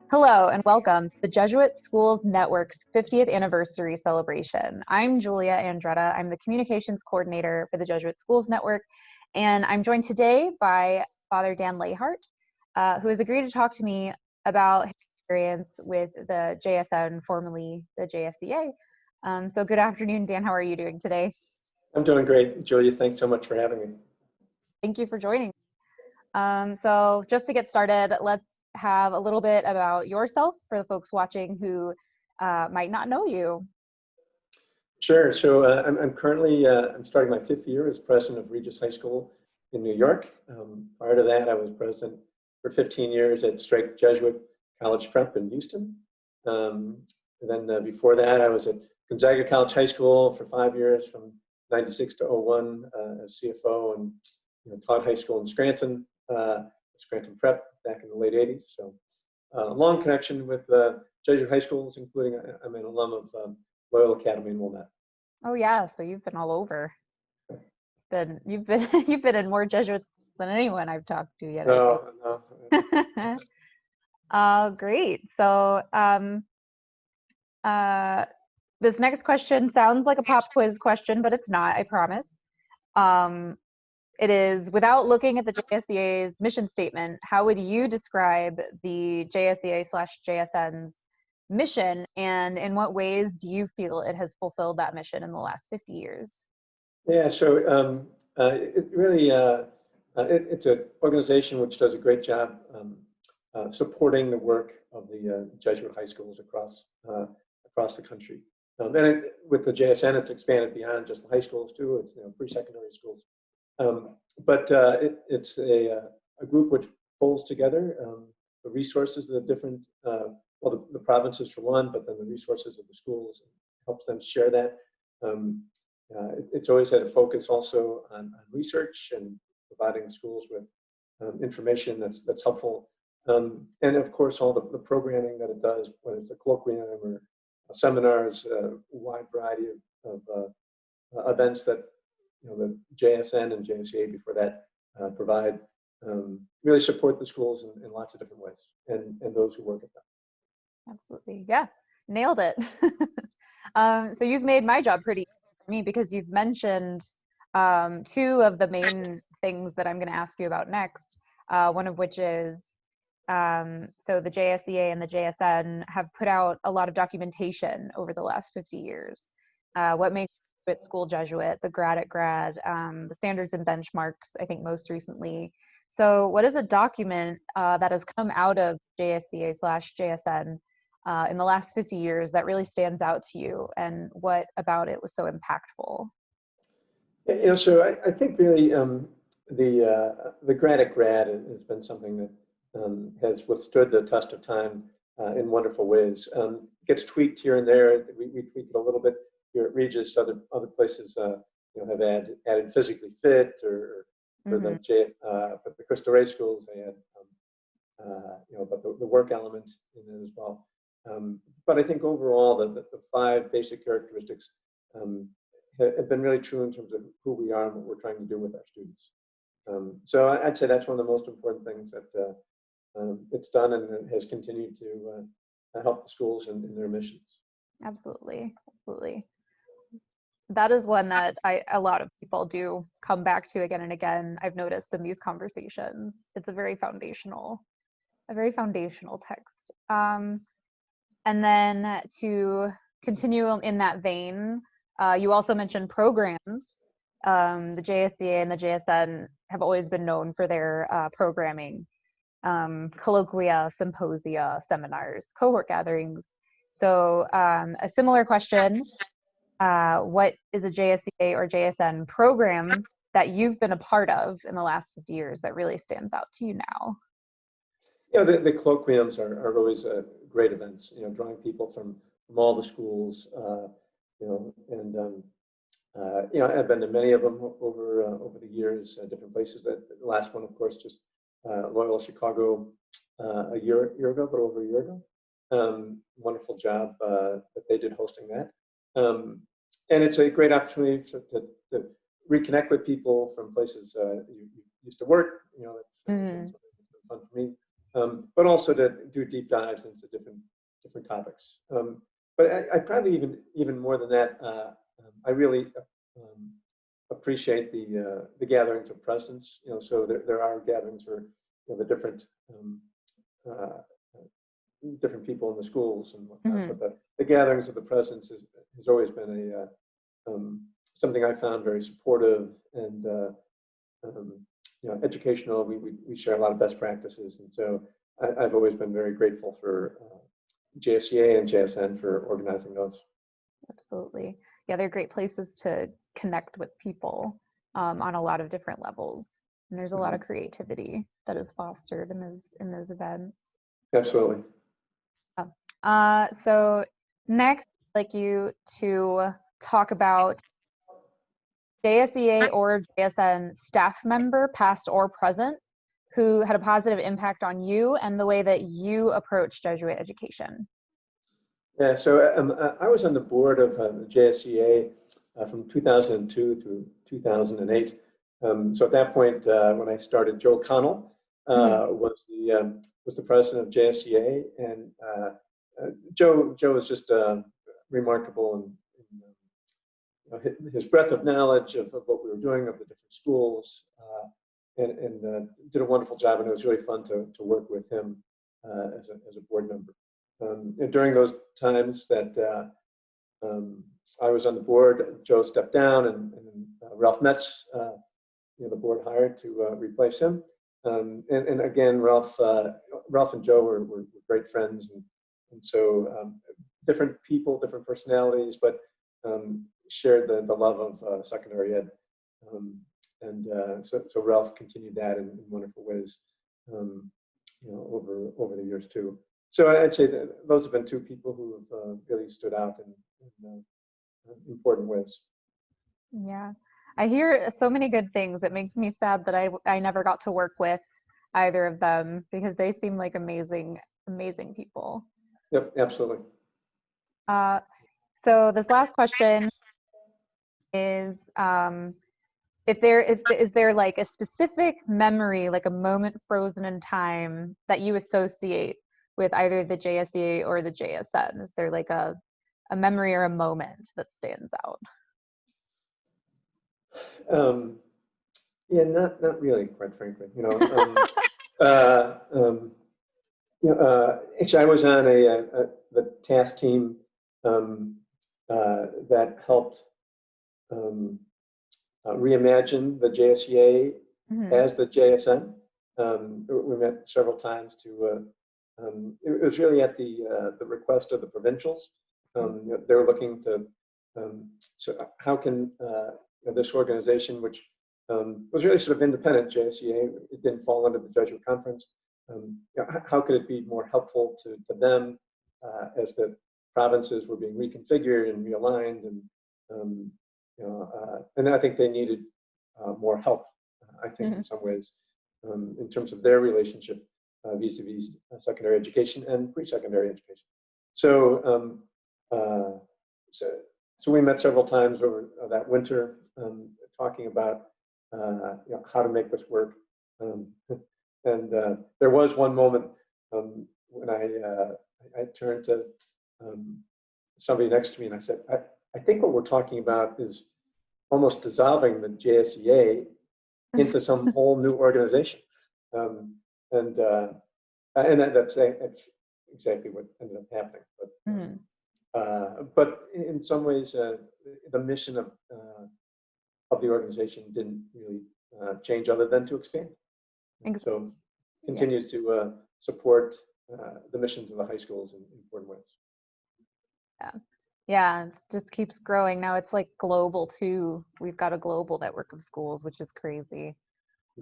Hello and welcome to the Jesuit Schools Network's 50th anniversary celebration. I'm Julia Andretta. I'm the communications coordinator for the Jesuit Schools Network, and I'm joined today by Father Dan Lahart, who has agreed to talk to me about his experience with the JSN, formerly the JSCA. So good afternoon, Dan. How are you doing today? I'm doing great, Julia. Thanks so much for having me. Thank you for joining me. So just to get started, let's have a little bit about yourself for the folks watching who might not know you. Sure. So I'm currently I'm starting my 5th year as president of Regis High School in New York. Prior to that, I was president for 15 years at Strike Jesuit College Prep in Houston. And then before that, I was at Gonzaga College High School for 5 years, from '96 to '01 as CFO, and taught high school in Scranton Prep back in the late '80s. So long connection with Jesuit high schools, including I'm an alum of Loyola Academy in Wilmette. Oh yeah, so you've been all over. You've been you've been in more Jesuit schools than anyone I've talked to yet. No. Great. So this next question sounds like a pop quiz question, but it's not, I promise. It is, without looking at the JSCA's mission statement, how would you describe the JSCA/JSN's mission, and in what ways do you feel it has fulfilled that mission in the last 50 years? Yeah, so it really it's an organization which does a great job supporting the work of the Jesuit high schools across the country. With the JSN, it's expanded beyond just the high schools too. It's pre-secondary schools. But it's a group which pulls together the resources of the different, the provinces for one, but then the resources of the schools, and helps them share that. It's always had a focus also on research and providing schools with information that's helpful. And of course, all the programming that it does, whether it's a colloquium or seminars, a wide variety of events that the JSN and JSCA before that provide, really support the schools in lots of different ways, and those who work at them. Absolutely. Yeah, nailed it. So you've made my job pretty easy for me, because you've mentioned two of the main things that I'm going to ask you about next, one of which is, so the JSCA and the JSN have put out a lot of documentation over the last 50 years. What makes Jesuit School Jesuit, the grad at grad, the standards and benchmarks, I think most recently. So what is a document that has come out of JSCA/JSN in the last 50 years that really stands out to you, and what about it was so impactful? So I think really the grad at grad has been something that has withstood the test of time in wonderful ways. Gets tweaked here and there. We tweak it a little bit here at Regis. Other places have added physically fit, or for the Cristo Rey schools they add but the work element in it as well. But I think overall the 5 basic characteristics have been really true in terms of who we are and what we're trying to do with our students. So I'd say that's one of the most important things that it's done, and it has continued to help the schools in their missions. Absolutely. That is one that a lot of people do come back to again and again. I've noticed in these conversations, it's a very foundational text. And then to continue in that vein, you also mentioned programs. The JSCA and the JSN have always been known for their programming, colloquia, symposia, seminars, cohort gatherings. So a similar question, what is a JSCA or JSN program that you've been a part of in the last 50 years that really stands out to you now? The colloquiums are always great events, drawing people from all the schools, and I've been to many of them over the years, different places. The last one, of course, just Loyola Chicago a year ago, but over a year ago. Wonderful job that they did hosting that. And it's a great opportunity to reconnect with people from places you used to work. It's been fun for me. But also to do deep dives into different topics. But I probably even more than that, I really appreciate the gatherings of presidents. So there are gatherings where the different people in the schools and whatnot. But the gatherings of the presidents has always been something I found very supportive and educational. We share a lot of best practices, and so I've always been very grateful for JSCA and JSN for organizing those. Absolutely. Yeah, they're great places to connect with people on a lot of different levels. And there's a lot of creativity that is fostered in those events. Absolutely. So next, I'd like you to talk about JSEA or JSN staff member, past or present, who had a positive impact on you and the way that you approach Jesuit education. Yeah, so I was on the board of the JSCA from 2002 through 2008. So at that point, when I started, Joe Connell was the president of JSCA, and Joe was just remarkable in his breadth of knowledge of what we were doing, of the different schools, and did a wonderful job. And it was really fun to work with him as a board member. And during those times that I was on the board, Joe stepped down, and Ralph Metz, the board hired to replace him. And again, Ralph and Joe were great friends, and so different people, different personalities, but shared the love of secondary ed. So Ralph continued that in wonderful ways, over the years too. So I'd say that those have been two people who have really stood out in important ways. Yeah, I hear so many good things. It makes me sad that I never got to work with either of them, because they seem like amazing people. Yep, absolutely. So this last question is, is there like a specific memory, like a moment frozen in time, that you associate with either the JSEA or the JSN? Is there like a memory or a moment that stands out? Yeah, not really, quite frankly. Actually, I was on the task team that helped reimagine the JSCA as the JSN. We met several times it was really at the request of the provincials. They were looking to, so how can this organization, which was really sort of independent, JSCA, it didn't fall under the Jesuit Conference, how could it be more helpful to them as the provinces were being reconfigured and realigned, and I think they needed more help, I think, in some ways, in terms of their relationship vis-a-vis secondary education and pre-secondary education. So, so we met several times over that winter, talking about how to make this work. And there was one moment when I turned to somebody next to me and I said, I think what we're talking about is almost dissolving the JSEA into some whole new organization. And that's exactly what ended up happening. But in some ways, the mission of the organization didn't really change, other than to expand. So continues to support the missions of the high schools in important ways. Yeah, it just keeps growing. Now it's like global too. We've got a global network of schools, which is crazy.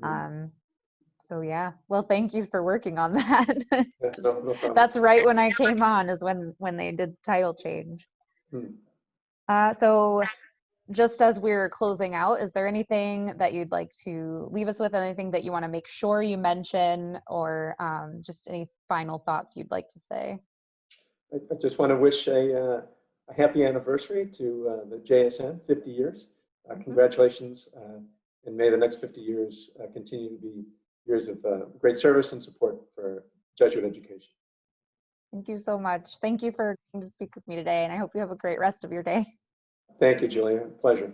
So yeah, well, thank you for working on that. No problem. That's right when I came on is when they did the title change. So just as we're closing out, is there anything that you'd like to leave us with, anything that you want to make sure you mention, or just any final thoughts you'd like to say? I just want to wish a happy anniversary to the JSN, 50 years. Congratulations, and may the next 50 years continue to be years of great service and support for Jesuit education. Thank you so much. Thank you for coming to speak with me today, and I hope you have a great rest of your day. Thank you, Julia. Pleasure.